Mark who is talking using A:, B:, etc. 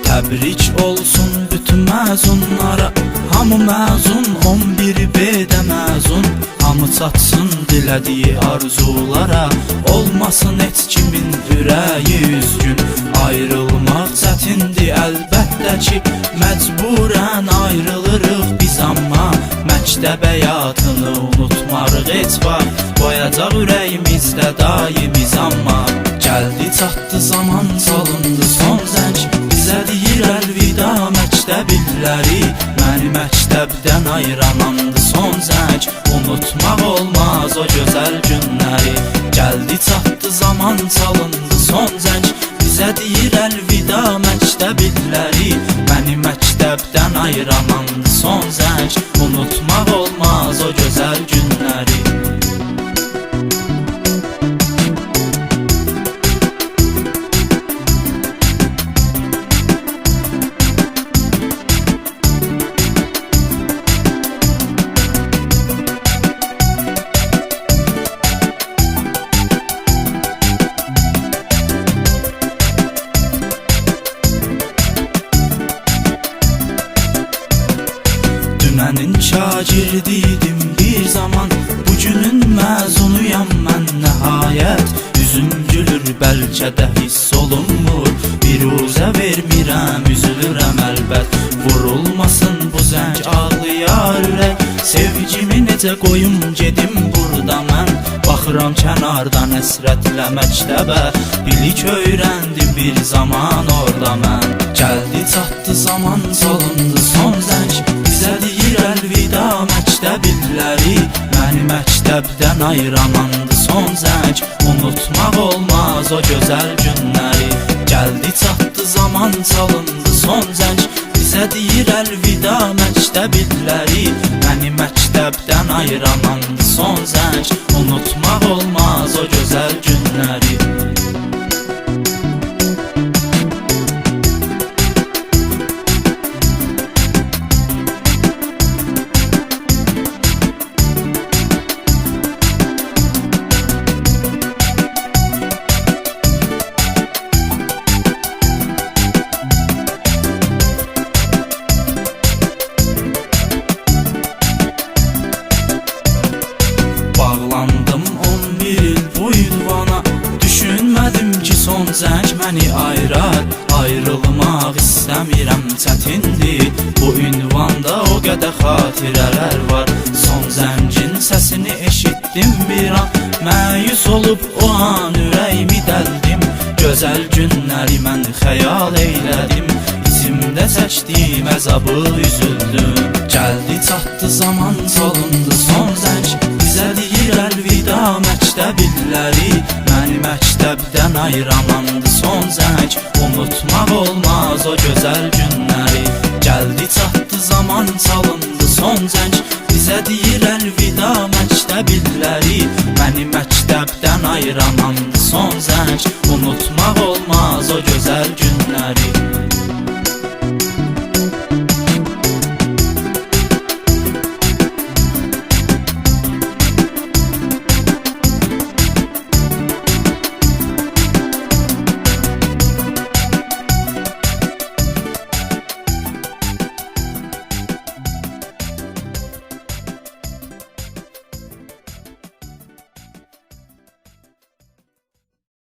A: Təbrik olsun bütün məzunlara, hamı məzun, 11B-də məzun. Hamı çatsın dilədiyi arzulara, olmasın heç kimin ürəyi üzgün. Ayrılmaq çətindir əlbəttə ki, məcburən ayrılırıq biz, amma məktəb həyatını unutmarıq heç vaxt. Qoyacaq ürəyimizdə daimiz, amma gəldi çatdı zaman, salındı son zəng. Bizə deyir əlvida məktəb illəri, məni məktəbdən ayıran andı son zəng. Unutmaq olmaz o gözəl günləri. Gəldi çatdı zaman, salındı son zəng. Bizə deyir əlvida məktəb illəri, məni məktəbdən ayıran andı son zəng. Unutmaq olmaz o gözəl günləri. Dünənin şagirdiydim bir zaman, bugünün məzunuyam mən nəhayət. Üzüm gülür bəlkə də hiss olunmur, biruzə vermirəm, üzülürəm əlbət. Vurulmasın bu zəng, ağlayar ürək, sevgimi necə qoyum gedim burada mən. Baxıram kənardan həsrətlə məktəbə, bilik öyrəndim bir zaman orada mən. Gəldi çatdı zaman, salındı son zəng. Bizə deyir əlvida məktəb illəri, məni məktəbdən ayıran andı son zəng. Unutmaq olmaz o gözəl günləri. Gəldi çatdı zaman, salındı son zəng. Bizə deyir əlvida məktəb illəri, məni məktəbdən ayıran andı son zəng. Unutmaq olmaz o gözəl günləri. Bağlandım 11 il bu ünvana, düşünmədim ki son zəng məni ayırar. Ayrılmaq istəmirəm, çətindir bu ünvanda, o qədər xatirələr var. Son zəngin səsini eşitdim bir an, məyus olub o an ürəyimi dəldim. Gözəl günləri mən xəyal eylədim, İçimdə çəkdim əzabı, üzüldüm. Gəldi çatdı zaman, salındı son zəng. Bizə deyir əlvida məktəb illəri, məni məktəbdən ayıran andı son zəng. Unutmaq olmaz o gözəl günləri. Gəldi çatdı zaman, salındı son zəng. Bizə deyir əlvida məktəb illəri, məni məktəbdən ayıran andı son zəng. Unutmaq olmaz o gözəl günləri.